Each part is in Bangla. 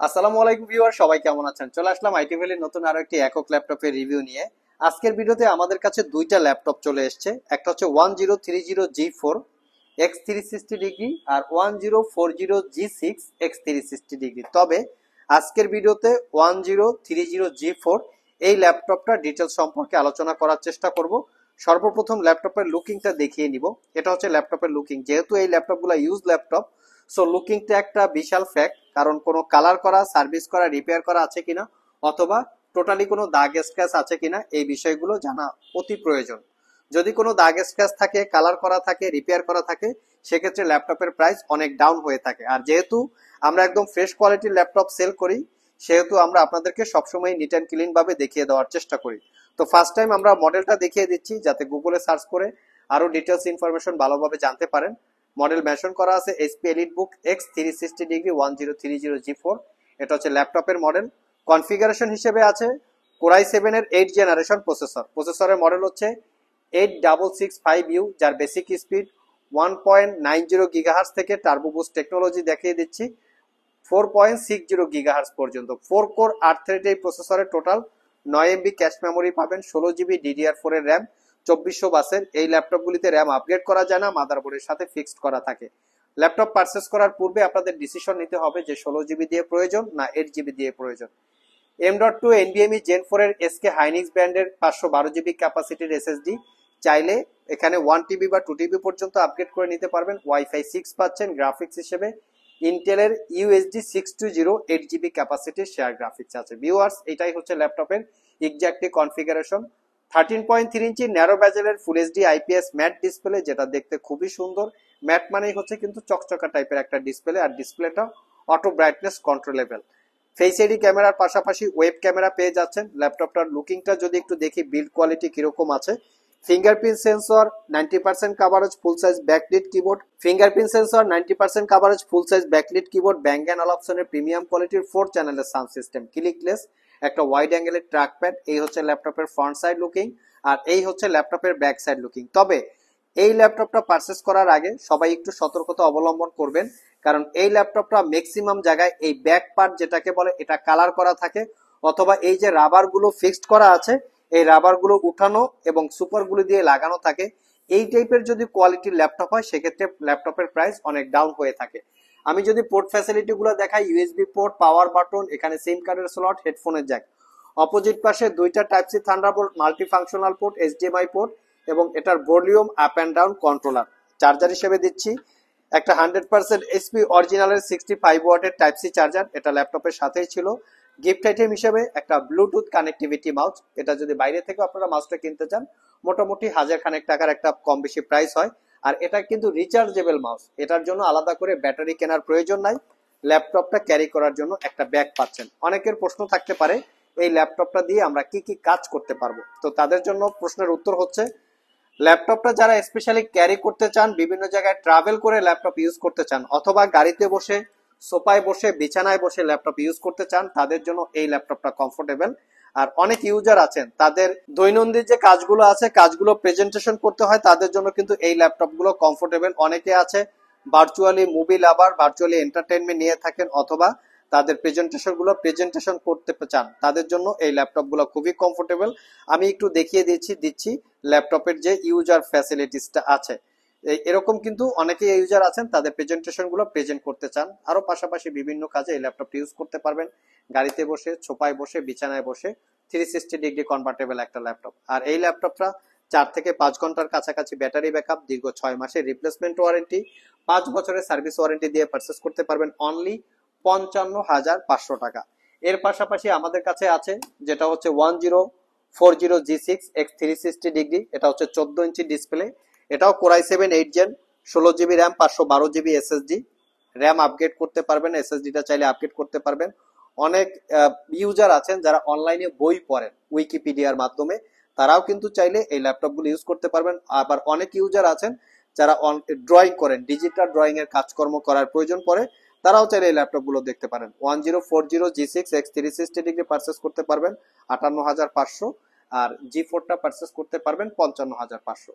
আসসালামু আলাইকুম ভিউয়ার, সবাই কেমন আছেন? চলে আসলাম আইটি ভ্যালির নতুন আরো একটি একক ল্যাপটপের রিভিউ নিয়ে। আজকের ভিডিওতে আমাদের কাছে দুইটা ল্যাপটপ চলে এসেছে। একটা হচ্ছে 1030G4 X360 আর 1040G6 X360। তবে আজকের ভিডিওতে 1030G4 এই ল্যাপটপটা ডিটেলস সম্পর্কে আলোচনা করার চেষ্টা করব। সর্বপ্রথম ল্যাপটপের লুকিংটা দেখিয়ে নিব। এটা হচ্ছে ল্যাপটপের লুকিং। যেহেতু এই ল্যাপটপগুলো ইউজ ল্যাপটপ, সো লুকিংটা একটা বিশাল ফ্যাক্ট, কারণ কোনো কালার করা, সার্ভিস করা, রিপেয়ার করা আছে কিনা, অথবা টোটালি কোনো দাগ স্ক্র্যাচ আছে কিনা, এই বিষয়গুলো জানা অতি প্রয়োজন। যদি কোনো দাগ স্ক্র্যাচ থাকে, কালার করা থাকে, রিপেয়ার করা থাকে, সেক্ষেত্রে ল্যাপটপের প্রাইস অনেক ডাউন হয়ে থাকে। আর যেহেতু আমরা একদম ফ্রেশ কোয়ালিটির ল্যাপটপ সেল করি, সেহেতু আমরা আপনাদেরকে সবসময় নিট অ্যান্ড ক্লিন ভাবে দেখিয়ে দেওয়ার চেষ্টা করি। তো ফার্স্ট টাইম আমরা মডেলটা দেখিয়ে দিচ্ছি, যাতে গুগলে সার্চ করে আরো ডিটেলস ইনফরমেশন ভালোভাবে জানতে পারেন। মডেল মেনশন করা আছে এইচপি এলিটবুক X360 1030G4। এটা হচ্ছে ল্যাপটপের মডেল। কনফিগারেশন হিসেবে আছে কোরাই 7 এর 8 জেনারেশন প্রসেসরের মডেল হচ্ছে 8665U, যার বেসিক স্পিড 1.90 গিগাহার্টজ থেকে টার্বো বুস্ট টেকনোলজি দেখিয়ে দিচ্ছি 4.60 গিগাহার্টজ পর্যন্ত। 4 কোর 8 থ্রেড এই প্রসেসরের টোটাল 9 MB ক্যাশ মেমোরি পাবেন, 16 GB DDR4 এর র্যাম। 2400 বাসের এই ল্যাপটপগুলিতে র্যাম আপগ্রেড করা যায় না, মাদারবোর্ডের সাথে ফিক্সড করা থাকে। ল্যাপটপ পারচেস করার পূর্বে আপনাদের ডিসিশন নিতে হবে যে 16 GB দিয়ে প্রয়োজন না 8 GB দিয়ে প্রয়োজন। M.2 NVMe Gen 4 এর SK Hynix ব্র্যান্ডের 512 GB ক্যাপাসিটির SSD চাইলে এখানে 1 TB বা 2 TB পর্যন্ত আপগ্রেড করে নিতে পারবেন। ওয়াইফাই 6 পাচ্ছেন। গ্রাফিক্স হিসেবে ইন্টেলের USD 620 8 GB ক্যাপাসিটির শেয়ার গ্রাফিক্স আছে। ভিউয়ার্স, এটাই হচ্ছে ল্যাপটপের এক্স্যাক্টলি কনফিগারেশন। 13.3 ইঞ্চি ন্যারো ব্যাজেলের full HD IPS matte display, যেটা দেখতে খুবই সুন্দর। ম্যাট মানেই হচ্ছে কিন্তু চকচকা টাইপের একটা ডিসপ্লে, আর ডিসপ্লেটা auto brightness controllable. Face ID ক্যামেরার পাশাপাশি ওয়েব ক্যামেরা পেয়ে যাচ্ছেন। ল্যাপটপটার লুকিংটা যদি একটু দেখি, বিল্ড কোয়ালিটি কিরকম আছে। Fingerprint sensor 90% coverage, full size backlit keyboard. Fingerprint sensor 90% coverage, full size backlit keyboard, bang and অপশনের প্রিমিয়াম কোয়ালিটির 4 চ্যানেলের সাউন্ড সিস্টেম, ক্লিকলেস একটা ওয়াইড অ্যাঙ্গেলের ট্র্যাকপ্যাড। এই হচ্ছে ল্যাপটপের ফ্রন্ট সাইড লুকিং, আর এই হচ্ছে ল্যাপটপের ব্যাক সাইড লুকিং। তবে এই ল্যাপটপটা পারচেস করার আগে সবাই একটু সতর্কতা অবলম্বন করবেন, কারণ এই ল্যাপটপটা ম্যাক্সিমাম জায়গায় এই ব্যাক পার্ট যেটাকে বলে, এটা কালার করা থাকে, অথবা এই যে রাবার গুলো ফিক্সড করা আছে, এই রাবার গুলো উঠানো এবং সুপার গুলো দিয়ে লাগানো থাকে। এই টাইপের যদি কোয়ালিটির ল্যাপটপ হয়, সেক্ষেত্রে ল্যাপটপের প্রাইস অনেক ডাউন হয়ে থাকে। আমি যদি পোর্ট ফ্যাসিলিটি গুলো দেখাই, USB পোর্ট, পাওয়ার বাটন, এখানে সিম কার্ডের স্লট, হেডফোনের জ্যাক। অপোজিট পাশে দুইটা type C Thunderbolt multi functional port, HDMI port, এবং এটার volume up and down controller. Charger হিসেবে দিচ্ছি একটা 100% HP অরিজিনালের 65 ওয়াটের টাইপ সি চার্জার, এটা ল্যাপটপের সাথেই ছিল। গিফট আইটেম হিসেবে একটা ব্লুটুথ কানেক্টিভিটি মাউস। এটা যদি বাইরে থেকে আপনারা মাউসটা কিনতে চান, মোটামুটি 1000 খানেক টাকার একটা কম বেশি প্রাইস হয়। আর এটা কিন্তু রিচার্জেবল মাউস, এটার জন্য আলাদা করে ব্যাটারি কেনার প্রয়োজন নাই। ল্যাপটপটা ক্যারি করার জন্য একটা ব্যাগ পাচ্ছেন। অনেকের প্রশ্ন থাকতে পারে এই ল্যাপটপটা দিয়ে আমরা কি কি কাজ করতে পারবো। তো তাদের জন্য প্রশ্নের উত্তর হচ্ছে, ল্যাপটপটা যারা স্পেশালি ক্যারি করতে চান, বিভিন্ন জায়গায় ট্রাভেল করে ল্যাপটপ ইউজ করতে চান, অথবা গাড়িতে বসে, সোফায় বসে, বিছানায় বসে ল্যাপটপ ইউজ করতে চান, তাদের জন্য এই ল্যাপটপটা কমফোর্টেবল। আর অনেক ইউজার আছেন, তাদের দৈনন্দিন যে কাজগুলো আছে, কাজগুলো প্রেজেন্টেশন করতে হয়, তাদের জন্য কিন্তু এই ল্যাপটপগুলো কমফোর্টেবল। অনেকে আছে virtually movie lover, virtually entertainment নিয়ে থাকেন, অথবা তাদের প্রেজেন্টেশন করতে চান, তাদের জন্য এই ল্যাপটপগুলো খুবই কমফোর্টেবল। আমি একটু দেখিয়ে দিচ্ছি ল্যাপটপের যে ইউজার ফ্যাসিলিটিসটা আছে। এরকম কিন্তু অনেকে ইউজার আছেন, তাদের প্রেজেন্টেশন গুলো প্রেজেন্ট করতে চান। আরো পাশাপাশি বিভিন্ন কাজে এই ল্যাপটপটা ইউজ করতে পারবেন, গাড়িতে বসে, সোফায় বসে, বিছানায় বসে। 360 ডিগ্রি কনভার্টেবল একটা ল্যাপটপ। আর এই ল্যাপটপটা 4 থেকে 5 ঘন্টার কাছাকাছি ব্যাটারি ব্যাকআপ, দীর্ঘ 6 মাসের রিপ্লেসমেন্ট ওয়ারেন্টি, 5 বছরের সার্ভিস ওয়ারেন্টি দিয়ে পারচেস করতে পারবেন অনলি 55,500 টাকা। এর পাশাপাশি আমাদের কাছে আছে যেটা হচ্ছে 1040G6 X360, এটা হচ্ছে 14 ইঞ্চি ডিসপ্লে। এটাও core i 7 8 gen, 16 GB RAM, 512 GB SSD। RAM upgrade করতে পারবেন, SSDটা চাইলে আপগ্রেড করতে পারবেন। অনেক ইউজার আছেন যারা অনলাইনে বই পড়েন উইকিপিডিয়ার মাধ্যমে, তারাও কিন্তু চাইলে এই ল্যাপটপগুলো ইউজ করতে পারবেন। আবার অনেক ইউজার আছেন যারা ড্রয়িং করেন, ডিজিটাল ড্রয়িং এর কাজকর্ম করার প্রয়োজন পড়ে, তারাও চাইলে এই ল্যাপটপগুলো দেখতে পারেন। 1040G6 X360 পারচেস করতে পারবেন 58,500, আর G4টা পারচেস করতে পারবেন 55,500।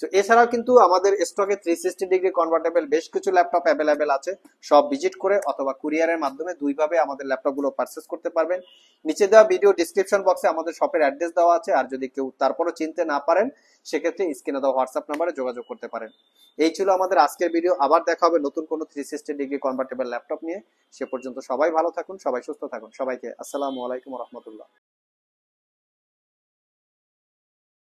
তো এছাড়াও কিন্তু আমাদের স্টকে 360 ডিগ্রি কনভার্টেবল বেশ কিছু ল্যাপটপ অ্যাভেলেবেল আছে। সব ভিজিট করে অথবা কুরিয়ারের মাধ্যমে দুইভাবে আমাদের ল্যাপটপ গুলো পারচেস করতে পারবেন। নিচে দেওয়া ভিডিও ডিসক্রিপশন বক্সে আমাদের শপের অ্যাড্রেস দেওয়া আছে, আর যদি কেউ তারপরও চিনতে না পারেন সেক্ষেত্রে স্ক্রিনে দেওয়া হোয়াটসঅ্যাপ নাম্বারে যোগাযোগ করতে পারেন। এই ছিল আমাদের আজকের ভিডিও। আবার দেখা হবে নতুন কোনো 360 ডিগ্রি কনভার্টেবল ল্যাপটপ নিয়ে। সে পর্যন্ত সবাই ভালো থাকুন, সবাই সুস্থ থাকুন। সবাইকে আসসালামু আলাইকুম রহমতুল্লাহ।